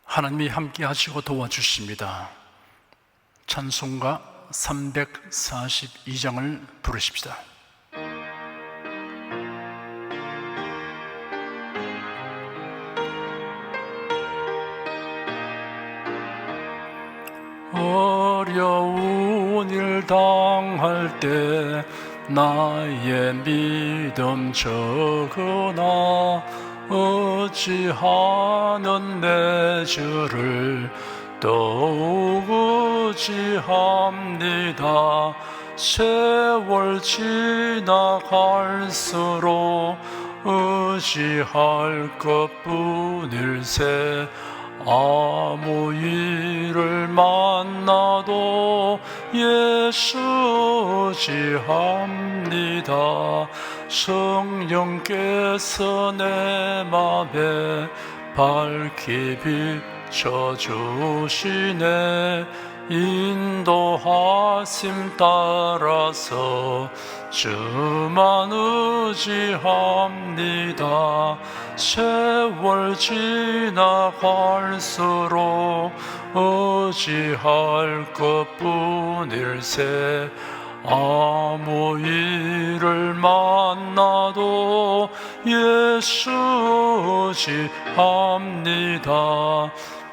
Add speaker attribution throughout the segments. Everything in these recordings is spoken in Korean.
Speaker 1: 하나님이 함께 하시고 도와주십니다. 찬송가 342장을 부르십시다. 어려운 일 당할 때 나의 믿음 적으나 어찌하는 내 주를 더욱 의지합니다. 세월 지나갈수록 의지할 것뿐일세. 아무 일을 만나도 예수 의지합니다. 성령께서 내 맘에 밝히 비춰주시네. 인도하심 따라서 주만 의지합니다. 세월 지나갈수록 의지할 것뿐일세. 아무 일을 만나도 예수 의지합니다.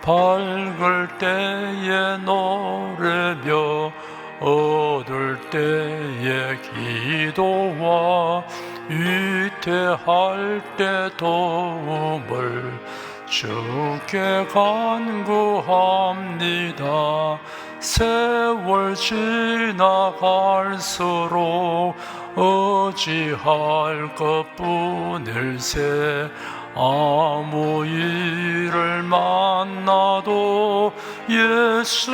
Speaker 1: 밝을 때에 노래며 어두울 때에 기도와 위태할 때 도움을 주께 간구합니다. 세월 지나갈수록 의지할 것뿐일세. 아무 일을 만나도 예수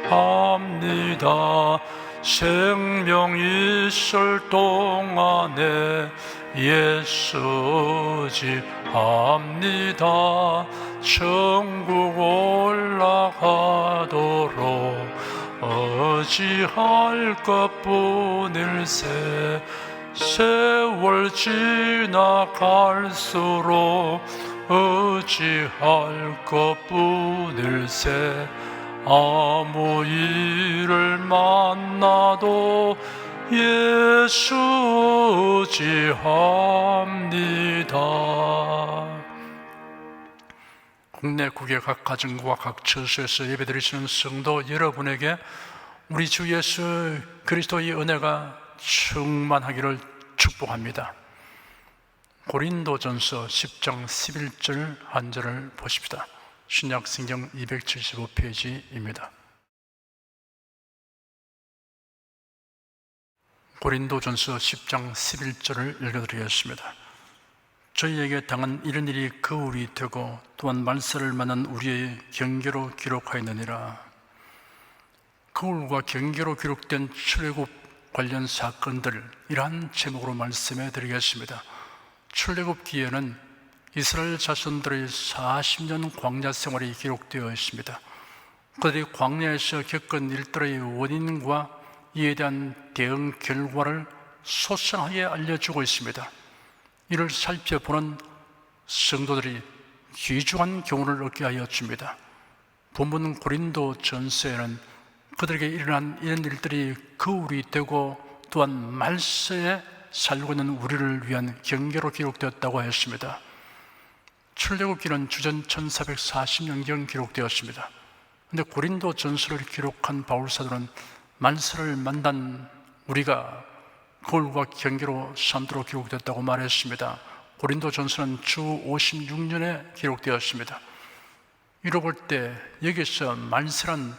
Speaker 1: 의지합니다. 생명 있을 동안에 예수 의지합니다. 천국 올라가도록 의지할 것뿐일세. 세월 지나갈수록 의지할 것뿐일세. 아무 일을 만나도 예수 의지합니다. 국내 국외 각 가정과 각 처소에서 예배드리시는 성도 여러분에게 우리 주 예수 그리스도의 은혜가 충만하기를 축복합니다. 고린도전서 10장 11절 한 절을 보십시다. 신약성경 275페이지입니다. 고린도전서 10장 11절을 읽어드리겠습니다. 저희에게 당한 이런 일이 거울이 되고 또한 말세를 만난 우리의 경계로 기록하였느니라. 거울과 경계로 기록된 출애굽 관련 사건들, 이러한 제목으로 말씀해 드리겠습니다. 출애굽 기에는 이스라엘 자손들의 40년 광야 생활이 기록되어 있습니다. 그들이 광야에서 겪은 일들의 원인과 이에 대한 대응 결과를 소상하게 알려주고 있습니다. 이를 살펴보는 성도들이 귀중한 교훈을 얻게 하여 줍니다. 본문 고린도 전서에는 그들에게 일어난 이런 일들이 거울이 되고 또한 말세에 살고 있는 우리를 위한 경계로 기록되었다고 했습니다. 출애굽기는 주전 1440년경 기록되었습니다. 그런데 고린도 전서를 기록한 바울사도는 말세를 만난 우리가 거울과 경계로 삼도록 기록되었다고 말했습니다. 고린도 전서는 주 56년에 기록되었습니다. 이로 볼 때 여기서 말세란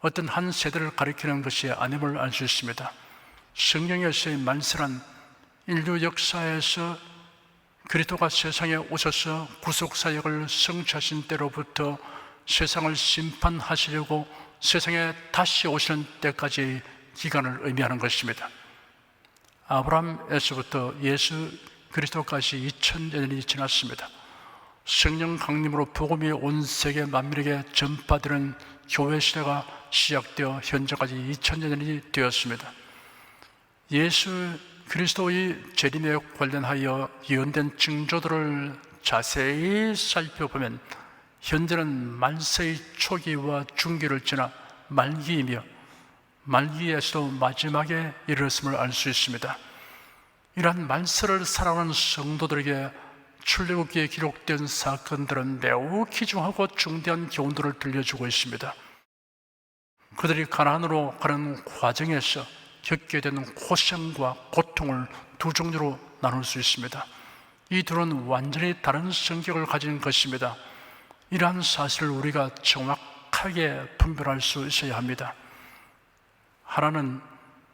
Speaker 1: 어떤 한 세대를 가리키는 것이 아님을 알 수 있습니다. 성경에서의 말세란 인류 역사에서 그리스도가 세상에 오셔서 구속사역을 성취하신 때로부터 세상을 심판하시려고 세상에 다시 오시는 때까지의 기간을 의미하는 것입니다. 아브라함에서부터 예수 그리스도까지 2000년이 지났습니다. 성령 강림으로 복음이 온 세계 만민에게 전파되는 교회 시대가 시작되어 현재까지 2000년이 되었습니다. 예수 그리스도의 재림에 관련하여 예언된 징조들을 자세히 살펴보면 현재는 만세의 초기와 중기를 지나 말기이며 말기에서도 마지막에 이르렀음을 알 수 있습니다. 이러한 말세를 살아가는 성도들에게 출애굽기에 기록된 사건들은 매우 귀중하고 중대한 교훈들을 들려주고 있습니다. 그들이 가나안으로 가는 과정에서 겪게 되는 고생과 고통을 두 종류로 나눌 수 있습니다. 이 둘은 완전히 다른 성격을 가진 것입니다. 이러한 사실을 우리가 정확하게 분별할 수 있어야 합니다. 하나는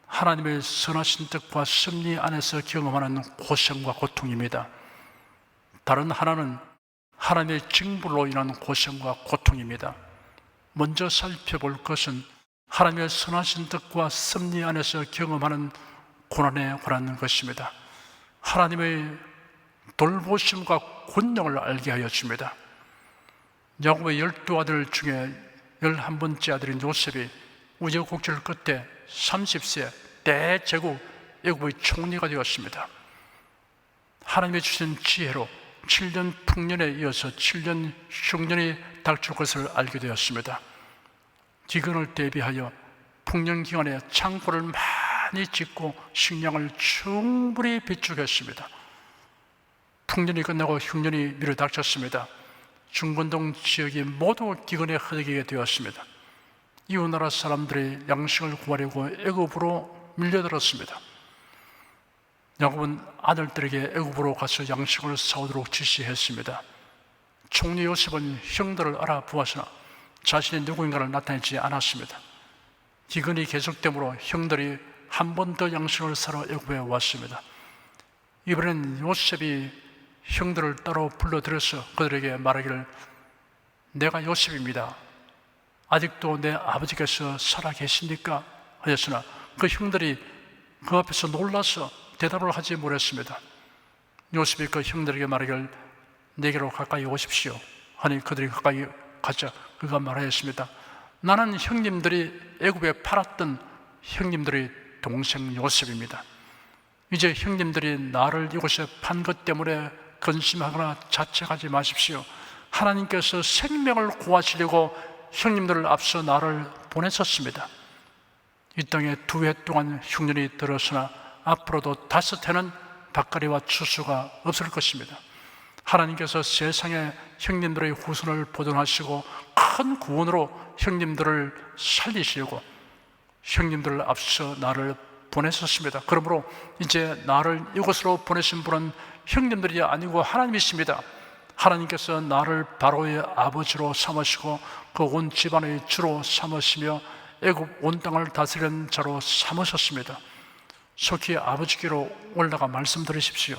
Speaker 1: 하나님의 선하신 뜻과 섭리 안에서 경험하는 고생과 고통입니다. 다른 하나는 하나님의 징벌로 인한 고생과 고통입니다. 먼저 살펴볼 것은 하나님의 선하신 뜻과 섭리 안에서 경험하는 고난에 관한 것입니다. 하나님의 돌보심과 권능을 알게 하여 줍니다. 야곱의 12아들 중에 11번째 아들인 요셉이 우여곡절 끝에 30세 대제국 애굽의 총리가 되었습니다. 하나님이 주신 지혜로 7년 풍년에 이어서 7년 흉년이 닥칠 것을 알게 되었습니다. 기근을 대비하여 풍년 기간에 창고를 많이 짓고 식량을 충분히 비축했습니다. 풍년이 끝나고 흉년이 밀어닥쳤습니다. 중건동 지역이 모두 기근에 허덕이게 되었습니다. 이웃나라 사람들이 양식을 구하려고 애굽으로 밀려들었습니다. 야곱은 아들들에게 애굽으로 가서 양식을 사오도록 지시했습니다. 총리 요셉은 형들을 알아보았으나 자신이 누구인가를 나타내지 않았습니다. 기근이 계속되므로 형들이 한 번 더 양식을 사러 애굽에 왔습니다. 이번엔 요셉이 형들을 따로 불러들여서 그들에게 말하기를, 내가 요셉입니다. 아직도 내 아버지께서 살아 계십니까? 하였으나 그 형들이 그 앞에서 놀라서 대답을 하지 못했습니다. 요셉이 그 형들에게 말하기를, 내게로 가까이 오십시오 하니 그들이 가까이 가자 그가 말하였습니다. 나는 형님들이 애굽에 팔았던 형님들의 동생 요셉입니다. 이제 형님들이 나를 이곳에 판 것 때문에 근심하거나 자책하지 마십시오. 하나님께서 생명을 구하시려고 형님들을 앞서 나를 보내셨습니다. 이 땅에 2해 동안 흉년이 들었으나 앞으로도 5해는 밭가리와 추수가 없을 것입니다. 하나님께서 세상에 형님들의 후손을 보존하시고 큰 구원으로 형님들을 살리시려고 형님들을 앞서 나를 보내셨습니다. 그러므로 이제 나를 이곳으로 보내신 분은 형님들이 아니고 하나님이십니다. 하나님께서 나를 바로의 아버지로 삼으시고 그 온 집안의 주로 삼으시며 애굽 온 땅을 다스리는 자로 삼으셨습니다. 속히 아버지께로 올라가 말씀드리십시오.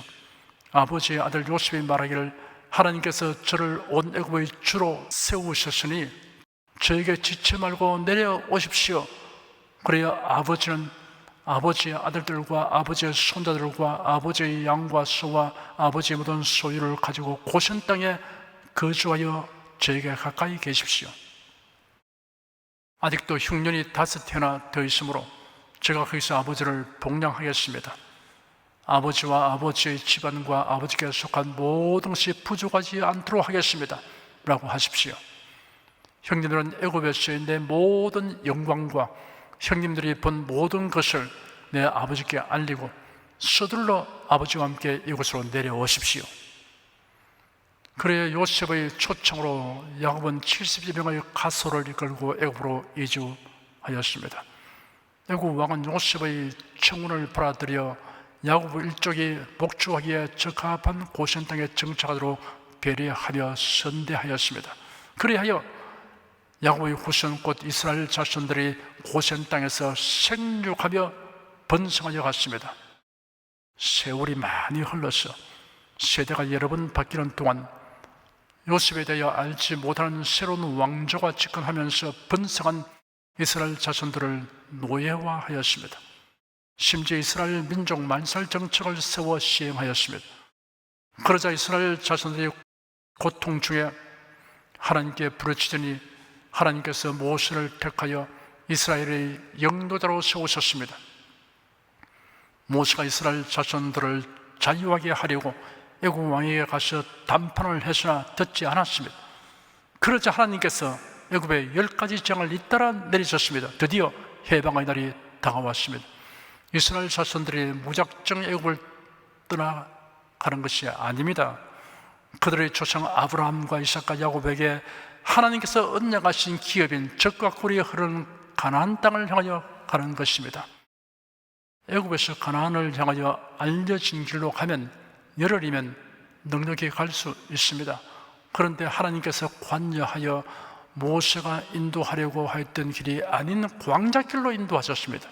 Speaker 1: 아버지의 아들 요셉이 말하기를, 하나님께서 저를 온 애굽의 주로 세우셨으니 저에게 지체 말고 내려오십시오. 그래야 아버지는 아버지의 아들들과 아버지의 손자들과 아버지의 양과 소와 아버지의 모든 소유를 가지고 고센 땅에 거주하여 저에게 가까이 계십시오. 아직도 흉년이 5해나 더 있으므로 제가 거기서 아버지를 복량하겠습니다. 아버지와 아버지의 집안과 아버지께 속한 모든 것이 부족하지 않도록 하겠습니다 라고 하십시오. 형님들은 애굽에서의 내 모든 영광과 형님들이 본 모든 것을 내 아버지께 알리고 서둘러 아버지와 함께 이곳으로 내려오십시오. 그래 요셉의 초청으로 야곱은 70여명의 가소를 이끌고 애굽으로 이주하였습니다. 애굽 왕은 요셉의 청혼을 받아들여 야곱 일족이 목주하기에 적합한 고센 땅에 정착하도록 배려하며 선대하였습니다. 그리하여 야곱의 후손 곧 이스라엘 자손들이 고센 땅에서 생육하며 번성하여 갔습니다. 세월이 많이 흘러서 세대가 여러 번 바뀌는 동안 요셉에 대하여 알지 못하는 새로운 왕조가 집권하면서 번성한 이스라엘 자손들을 노예화하였습니다. 심지어 이스라엘 민족 만살 정책을 세워 시행하였습니다. 그러자 이스라엘 자손들이 고통 중에 하나님께 부르짖으니 하나님께서 모세를 택하여 이스라엘의 영도자로 세우셨습니다. 모세가 이스라엘 자손들을 자유하게 하려고 애굽 왕에게 가서 담판을 했으나 듣지 않았습니다. 그러자 하나님께서 애굽에 10가지 재앙을 잇따라 내리셨습니다. 드디어 해방의 날이 다가왔습니다. 이스라엘 자손들이 무작정 애굽을 떠나가는 것이 아닙니다. 그들의 조상 아브라함과 이삭과 야곱에게 하나님께서 언약하신 기업인 젖과 꿀이 흐르는 가나안 땅을 향하여 가는 것입니다. 애굽에서 가나안을 향하여 알려진 길로 가면 열흘이면 넉넉히 갈 수 있습니다. 그런데 하나님께서 관여하여 모세가 인도하려고 했던 길이 아닌 광자길로 인도하셨습니다.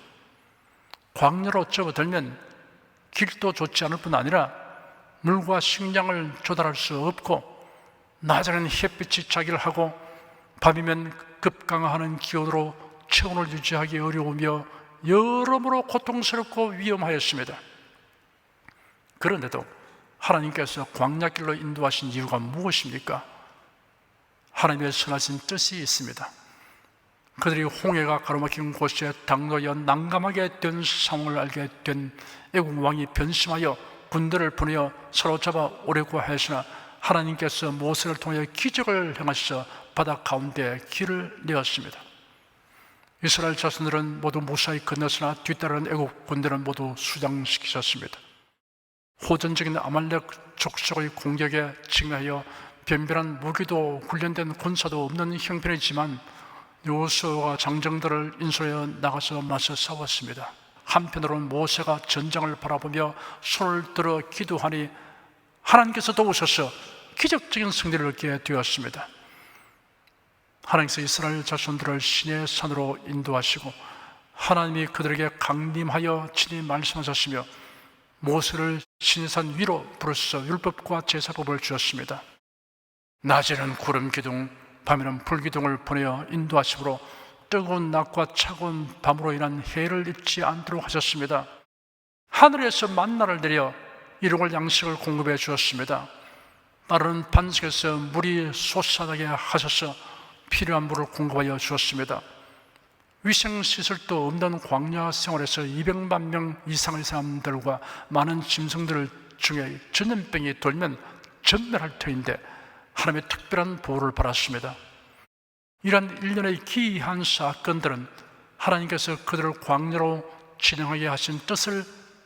Speaker 1: 광야로 접어들면 길도 좋지 않을 뿐 아니라 물과 식량을 조달할 수 없고, 낮에는 햇빛이 자기를 하고 밤이면 급강하는 기온으로 체온을 유지하기 어려우며 여러모로 고통스럽고 위험하였습니다. 그런데도 하나님께서 광야길로 인도하신 이유가 무엇입니까? 하나님의 선하신 뜻이 있습니다. 그들이 홍해가 가로막힌 곳에 당도여 난감하게 된 상황을 알게 된 애국 왕이 변심하여 군대를 보내어 사로잡아 오려고 하시나 하나님께서 모세를 통해 기적을 행하셔 바다 가운데 길을 내었습니다. 이스라엘 자손들은 모두 무사히 건넜으나 뒤따르는 애국 군대는 모두 수장시키셨습니다. 호전적인 아말렉 족속의 공격에 직면하여 변변한 무기도 훈련된 군사도 없는 형편이지만 여호수아가 장정들을 인솔하여 나가서 맞서 싸웠습니다. 한편으로는 모세가 전장을 바라보며 손을 들어 기도하니 하나님께서 도우셔서 기적적인 승리를 얻게 되었습니다. 하나님께서 이스라엘 자손들을 시내의 산으로 인도하시고 하나님이 그들에게 강림하여 친히 말씀하셨으며 모세를 시내산 위로 부르셔서 율법과 제사법을 주셨습니다. 낮에는 구름 기둥, 밤에는 불 기둥을 보내어 인도하심으로 뜨거운 낮과 차가운 밤으로 인한 해를 입지 않도록 하셨습니다. 하늘에서 만나를 내려 일용할 양식을 공급해 주었습니다. 마른 반석에서 물이 솟아나게 하셔서 필요한 물을 공급하여 주었습니다. 위생시설도 없는 광야 생활에서 200만 명 이상의 사람들과 많은 짐승들 중에 전염병이 돌면 전멸할 터인데 하나님의 특별한 보호를 받았습니다. 이러한 일련의 기이한 사건들은 하나님께서 그들을 광야로 진행하게 하신 뜻을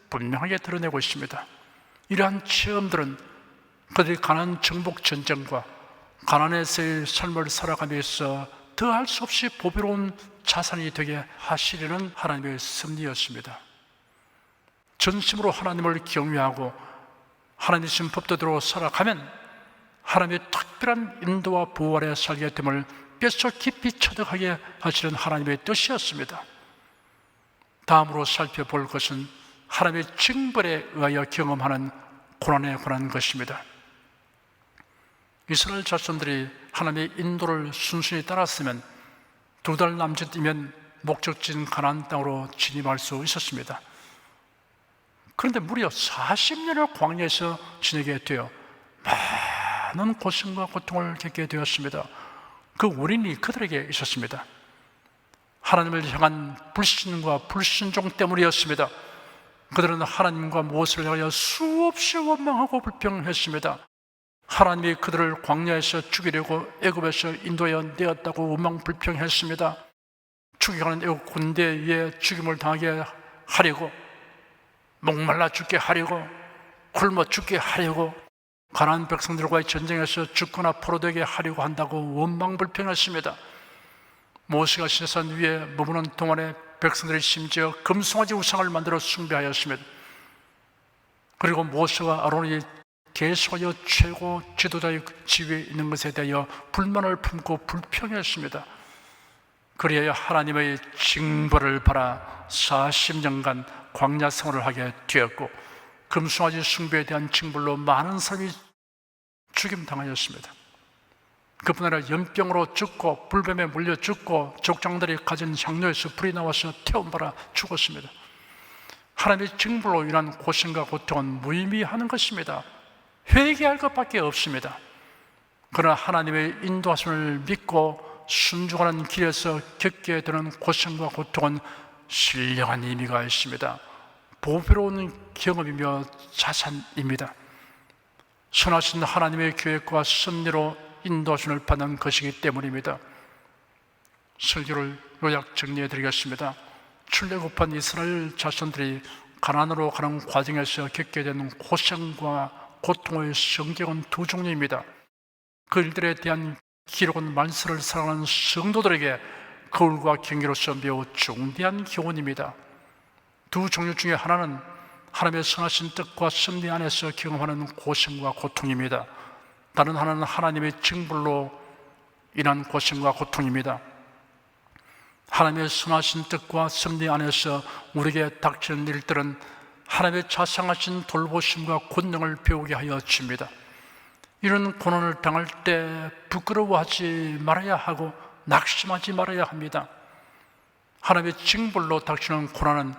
Speaker 1: 분명하게 드러내고 있습니다. 이러한 체험들은 그들이 가나안 정복 전쟁과 가나안에서의 삶을 살아가면서 더할 수 없이 보배로운 자산이 되게 하시려는 하나님의 섭리였습니다. 전심으로 하나님을 경외하고 하나님의 주신 법도대로 살아가면 하나님의 특별한 인도와 보호 아래 살게 됨을 뼛속 깊이 체득하게 하시는 하나님의 뜻이었습니다. 다음으로 살펴볼 것은 하나님의 징벌에 의하여 경험하는 고난에 관한 것입니다. 이스라엘 자손들이 하나님의 인도를 순순히 따랐으면 2달 남짓이면 목적지인 가나안 땅으로 진입할 수 있었습니다. 그런데 무려 40년을 광야에서 지내게 되어 많은 고생과 고통을 겪게 되었습니다. 그 원인이 그들에게 있었습니다. 하나님을 향한 불신과 불순종 때문이었습니다. 그들은 하나님과 모세를 향하여 수없이 원망하고 불평했습니다. 하나님이 그들을 광야에서 죽이려고 애굽에서 인도하여 내었다고 원망 불평했습니다. 죽여가는 애굽 군대에 죽임을 당하게 하려고, 목말라 죽게 하려고, 굶어 죽게 하려고, 가나안 백성들과의 전쟁에서 죽거나 포로되게 하려고 한다고 원망 불평했습니다. 모세가 시내산 위에 머무는 동안에 백성들이 심지어 금송아지 우상을 만들어 숭배하였습니다. 그리고 모세와 아론이 계속하여 최고 지도자의 지위에 있는 것에 대하여 불만을 품고 불평했습니다. 그리하여 하나님의 징벌을 받아 40년간 광야 생활을 하게 되었고, 금송아지 숭배에 대한 징벌로 많은 사람이 죽임당하였습니다. 그뿐 아니라 연병으로 죽고 불뱀에 물려 죽고 족장들이 가진 향로에서 불이 나와서 태움받아 죽었습니다. 하나님의 징벌로 인한 고생과 고통은 무의미하는 것입니다. 회개할 것밖에 없습니다. 그러나 하나님의 인도하심을 믿고 순종하는 길에서 겪게 되는 고생과 고통은 신령한 의미가 있습니다. 보배로운 경험이며 자산입니다. 선하신 하나님의 계획과 섭리로 인도하심을 받는 것이기 때문입니다. 설교를 요약 정리해 드리겠습니다. 출애굽한 이스라엘 자손들이 가나안으로 가는 과정에서 겪게 되는 고생과 고통의 성격은 두 종류입니다. 그 일들에 대한 기록은 말씀을 사랑하는 성도들에게 거울과 경계로서 매우 중대한 교훈입니다. 두 종류 중에 하나는 하나님의 선하신 뜻과 섭리 안에서 경험하는 고생과 고통입니다. 다른 하나는 하나님의 징벌로 인한 고생과 고통입니다. 하나님의 선하신 뜻과 섭리 안에서 우리에게 닥치는 일들은 하나님의 자상하신 돌보심과 권능을 배우게 하여 줍니다. 이런 고난을 당할 때 부끄러워하지 말아야 하고 낙심하지 말아야 합니다. 하나님의 징벌로 닥치는 고난은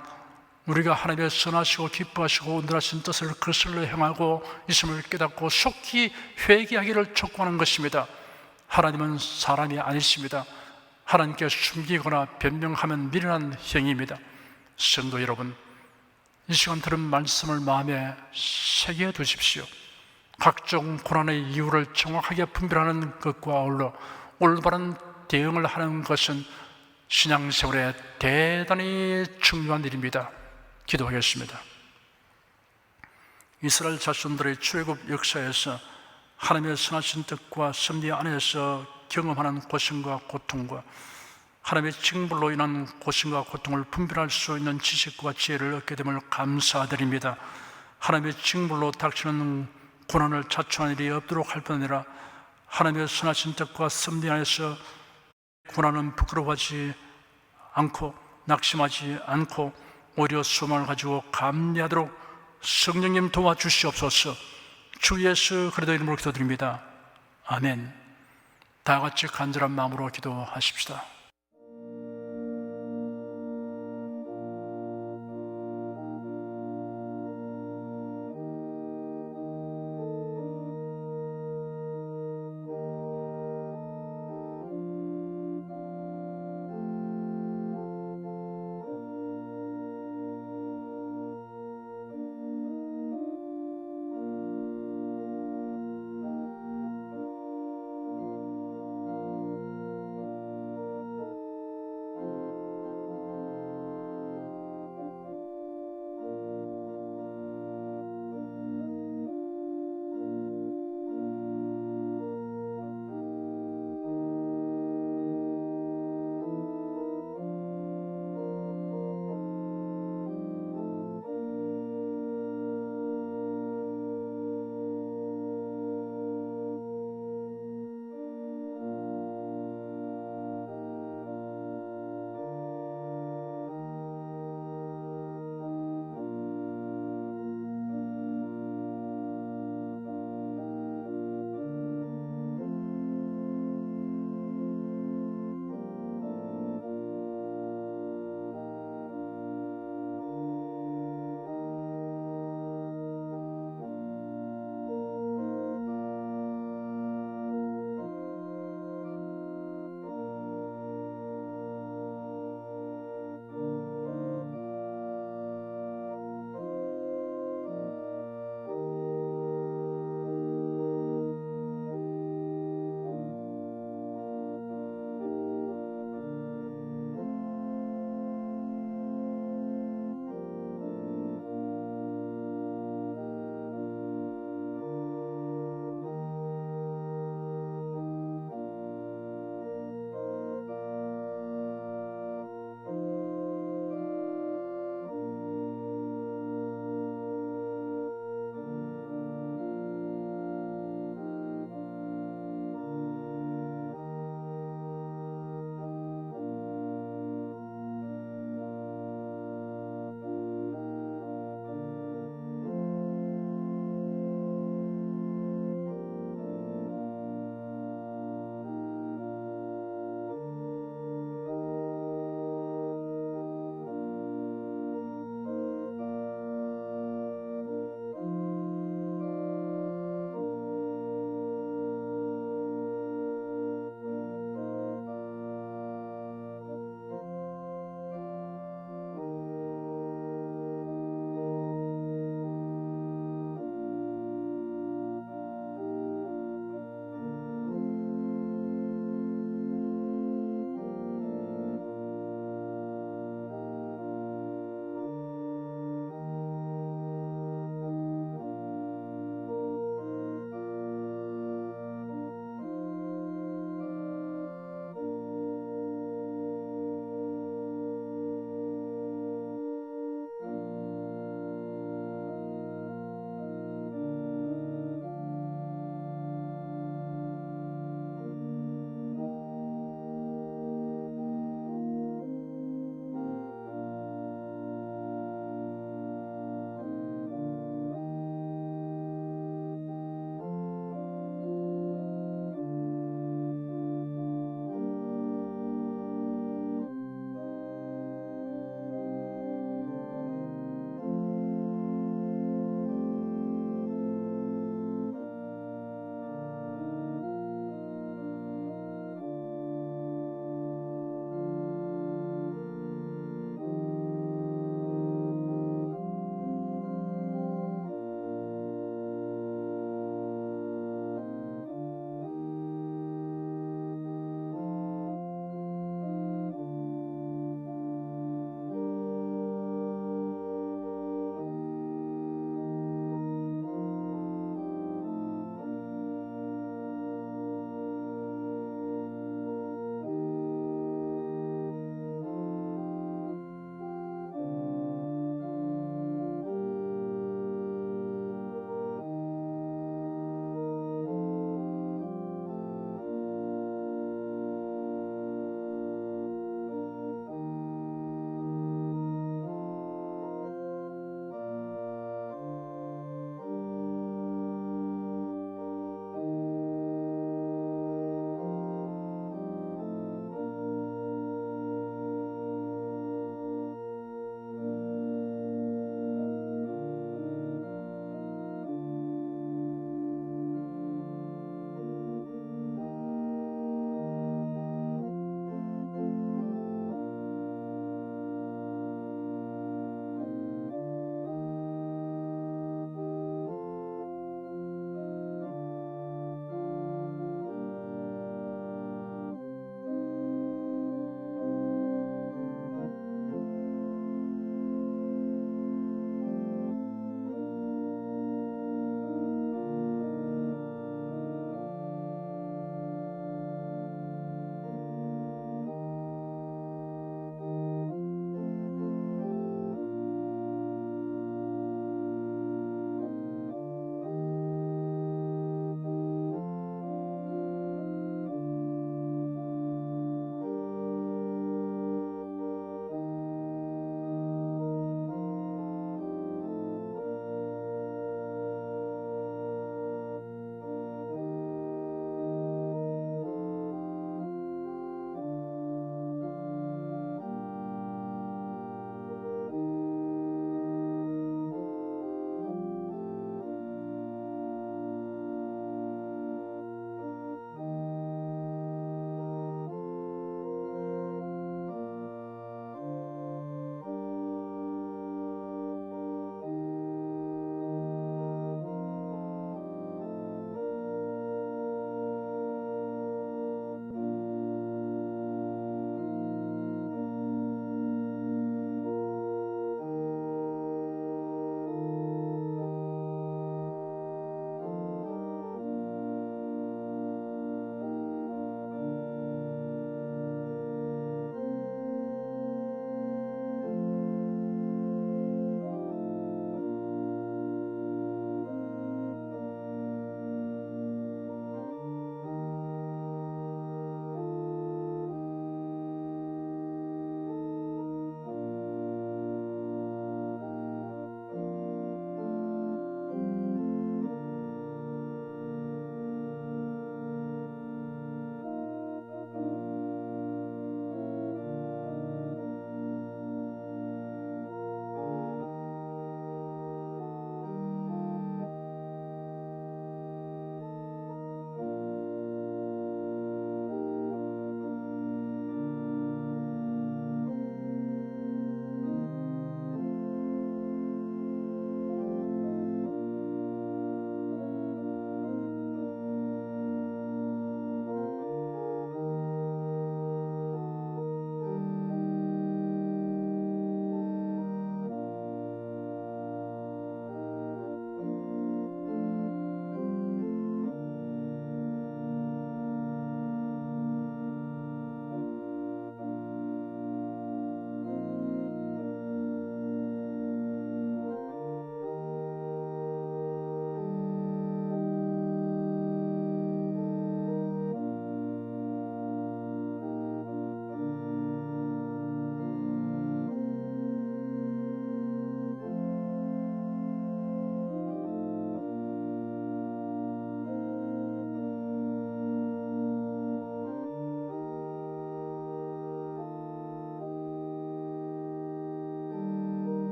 Speaker 1: 우리가 하나님의 선하시고 기뻐하시고 온전하신 뜻을 거슬러 행하고 있음을 깨닫고 속히 회개하기를 촉구하는 것입니다. 하나님은 사람이 아니십니다. 하나님께 숨기거나 변명하면 미련한 행위입니다. 성도 여러분, 이 시간 들은 말씀을 마음에 새겨 두십시오. 각종 고난의 이유를 정확하게 분별하는 것과 아울러 올바른 대응을 하는 것은 신앙생활에 대단히 중요한 일입니다. 기도하겠습니다. 이스라엘 자손들의 출애굽 역사에서 하나님의 선하신 뜻과 섭리 안에서 경험하는 고생과 고통과 하나님의 징벌로 인한 고생과 고통을 분별할 수 있는 지식과 지혜를 얻게 됨을 감사드립니다. 하나님의 징벌로 닥치는 고난을 자초한 일이 없도록 할 뿐 아니라 하나님의 선하신 뜻과 섭리 안에서 고난은 부끄러워하지 않고 낙심하지 않고 오히려 소망을 가지고 감내하도록 성령님 도와주시옵소서. 주 예수 그리스도 이름으로 기도드립니다. 아멘. 다 같이 간절한 마음으로 기도하십시다.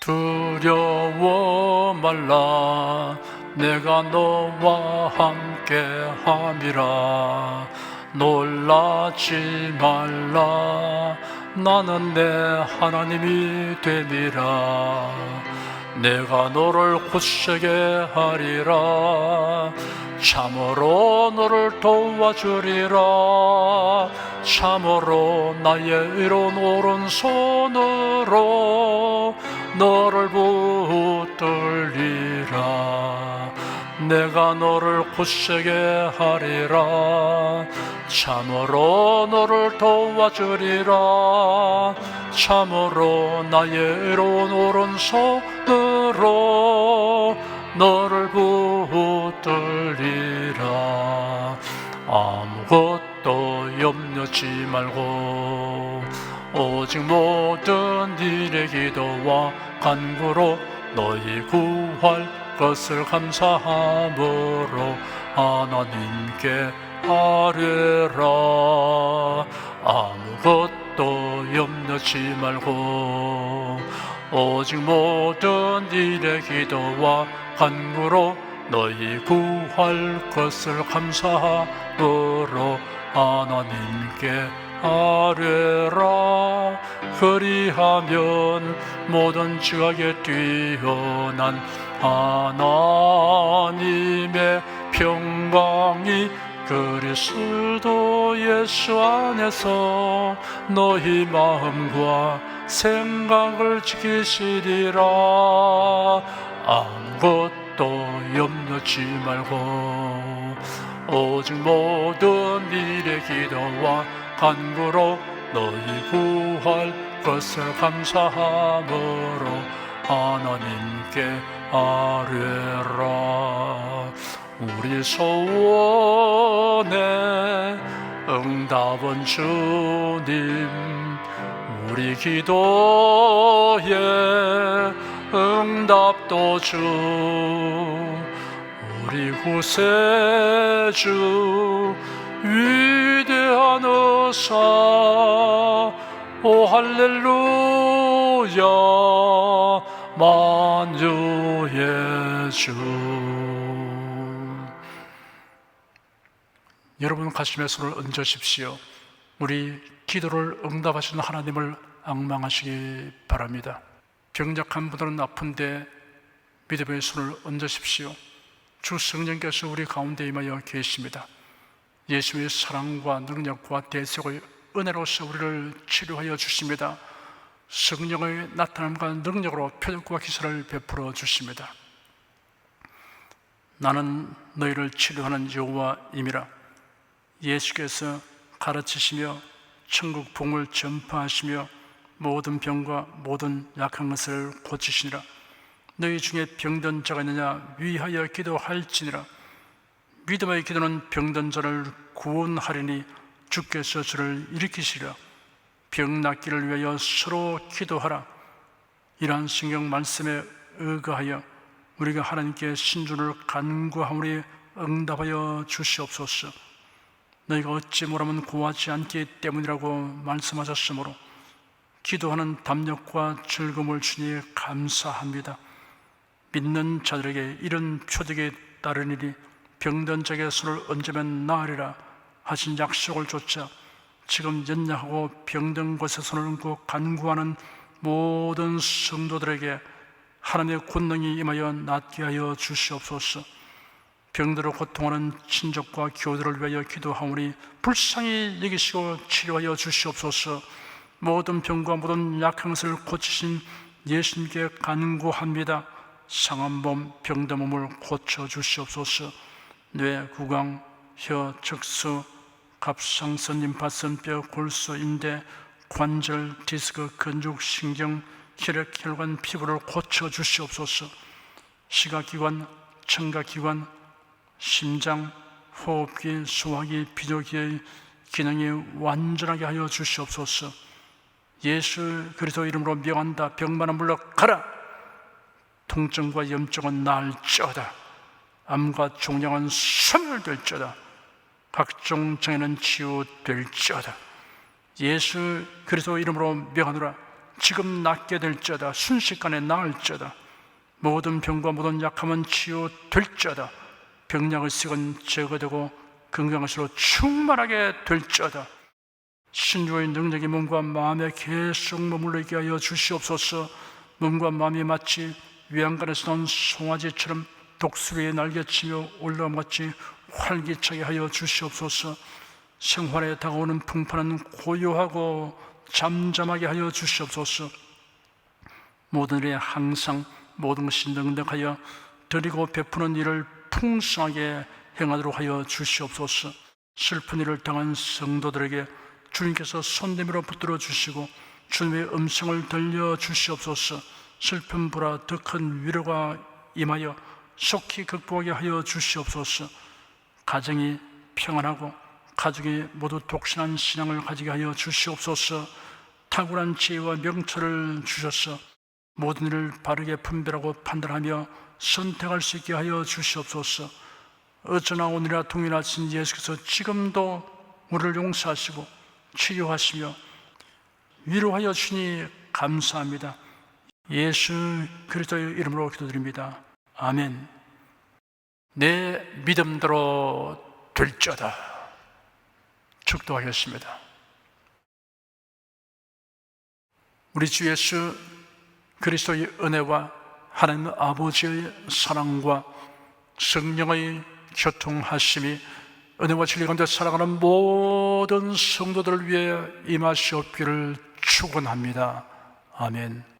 Speaker 1: 두려워 말라 내가 너와 함께 함이라 놀라지 말라 나는 내 하나님이 됨이라 내가 너를 굳세게 하리라 참으로 너를 도와주리라 참으로 나의 이로운 오른손으로 너를 붙들리라 내가 너를 굳세게 하리라 참으로 너를 도와주리라 참으로 나의 이로운 오른손으로 너를 붙들리라 아무것도 염려치 말고 오직 모든 일의 기도와 간구로 너희 구할 것을 감사함으로 하나님께 아뢰라 아무것도 염려치 말고 오직 모든 일의 기도와 간구로 너희 구할 것을 감사함으로 하나님께 아뢰라 그리하면 모든 지각에 뛰어난 하나님의 평강이 그리스도 예수 안에서 너희 마음과 생각을 지키시리라 아무것도 염려치 말고 오직 모든 일의 기도와 간구로 너희 구할 것을 감사함으로 하나님께 아뢰라 우리 소원의 응답은 주님 우리 기도의 응답도 주 우리 구세주 위대한 의사 오 할렐루야 만주의 주 여러분 가슴에 손을 얹으십시오. 우리 기도를 응답하시는 하나님을 앙망하시기 바랍니다. 병약한 분들은 아픈데 믿음의 손을 얹으십시오. 주 성령께서 우리 가운데 임하여 계십니다. 예수의 사랑과 능력과 대속의 은혜로서 우리를 치료하여 주십니다. 성령의 나타남과 능력으로 표적과 기사를 베풀어 주십니다. 나는 너희를 치료하는 여호와임이라 예수께서 가르치시며 천국 복음을 전파하시며 모든 병과 모든 약한 것을 고치시니라. 너희 중에 병든 자가 있느냐 위하여 기도할지니라. 믿음의 기도는 병든 자를 구원하리니 주께서 저를 일으키시리라. 병 낫기를 위하여 서로 기도하라. 이러한 성경 말씀에 의거하여 우리가 하나님께 신주를 간구하오니 응답하여 주시옵소서. 너희가 어찌 뭐라면 구하지 않기 때문이라고 말씀하셨으므로 기도하는 담력과 즐거움을 주니 감사합니다. 믿는 자들에게 이런 표적이 따르니니 병든 자에게 손을 얹으면 나으리라 하신 약속을 좇아 지금 연약하고 병든 곳에 손을 얹고 간구하는 모든 성도들에게 하나님의 권능이 임하여 낫게 하여 주시옵소서. 병들어 고통하는 친족과 교우들을 위하여 기도하오니 불쌍히 여기시고 치료하여 주시옵소서. 모든 병과 모든 약한 것을 고치신 예수님께 간구합니다. 상한 몸, 병든 몸을 고쳐 주시옵소서. 뇌, 구강, 혀, 척수, 갑상선, 림파선, 뼈, 골수, 인대, 관절, 디스크, 근육, 신경, 혈액, 혈관, 피부를 고쳐 주시옵소서. 시각기관, 청각기관, 심장, 호흡기, 소화기, 비뇨기의 기능이 완전하게 하여 주시옵소서. 예수 그리스도 이름으로 명한다. 병만은 물러가라. 통증과 염증은 나을지어다. 암과 종양은 소멸될지어다. 각종 장애는 치유될지어다. 예수 그리스도 이름으로 명하노라. 지금 낫게 될지어다. 순식간에 나을지어다. 모든 병과 모든 약함은 치유될지어다. 병약의 색은 제거되고 건강하시로 충만하게 될지어다. 신주의 능력이 몸과 마음에 계속 머물러 있게 하여 주시옵소서. 몸과 마음이 마치 외양간에서 나온 송아지처럼 독수리에 날개치며 올라옴 같이 활기차게 하여 주시옵소서. 생활에 다가오는 풍파는 고요하고 잠잠하게 하여 주시옵소서. 모든 일에 항상 모든 것이 능력하여 드리고 베푸는 일을 풍성하게 행하도록 하여 주시옵소서. 슬픈 일을 당한 성도들에게 주님께서 손내밀어 붙들어 주시고 주님의 음성을 들려 주시옵소서. 슬픔보다 더 큰 위로가 임하여 속히 극복하게 하여 주시옵소서. 가정이 평안하고 가족이 모두 독신한 신앙을 가지게 하여 주시옵소서. 탁월한 지혜와 명철을 주셔서 모든 일을 바르게 분별하고 판단하며 선택할 수 있게 하여 주시옵소서. 어쩌나 오늘이나 동일하신 예수께서 지금도 우리를 용서하시고 치유하시며 위로하여 주니 감사합니다. 예수 그리스도의 이름으로 기도드립니다. 아멘. 내 믿음대로 될지어다. 축도하겠습니다. 우리 주 예수 그리스도의 은혜와 하나님 아버지의 사랑과 성령의 교통하심이 은혜와 진리 가운데 살아가는 모든 성도들을 위해 임하시옵기를 축원합니다. 아멘.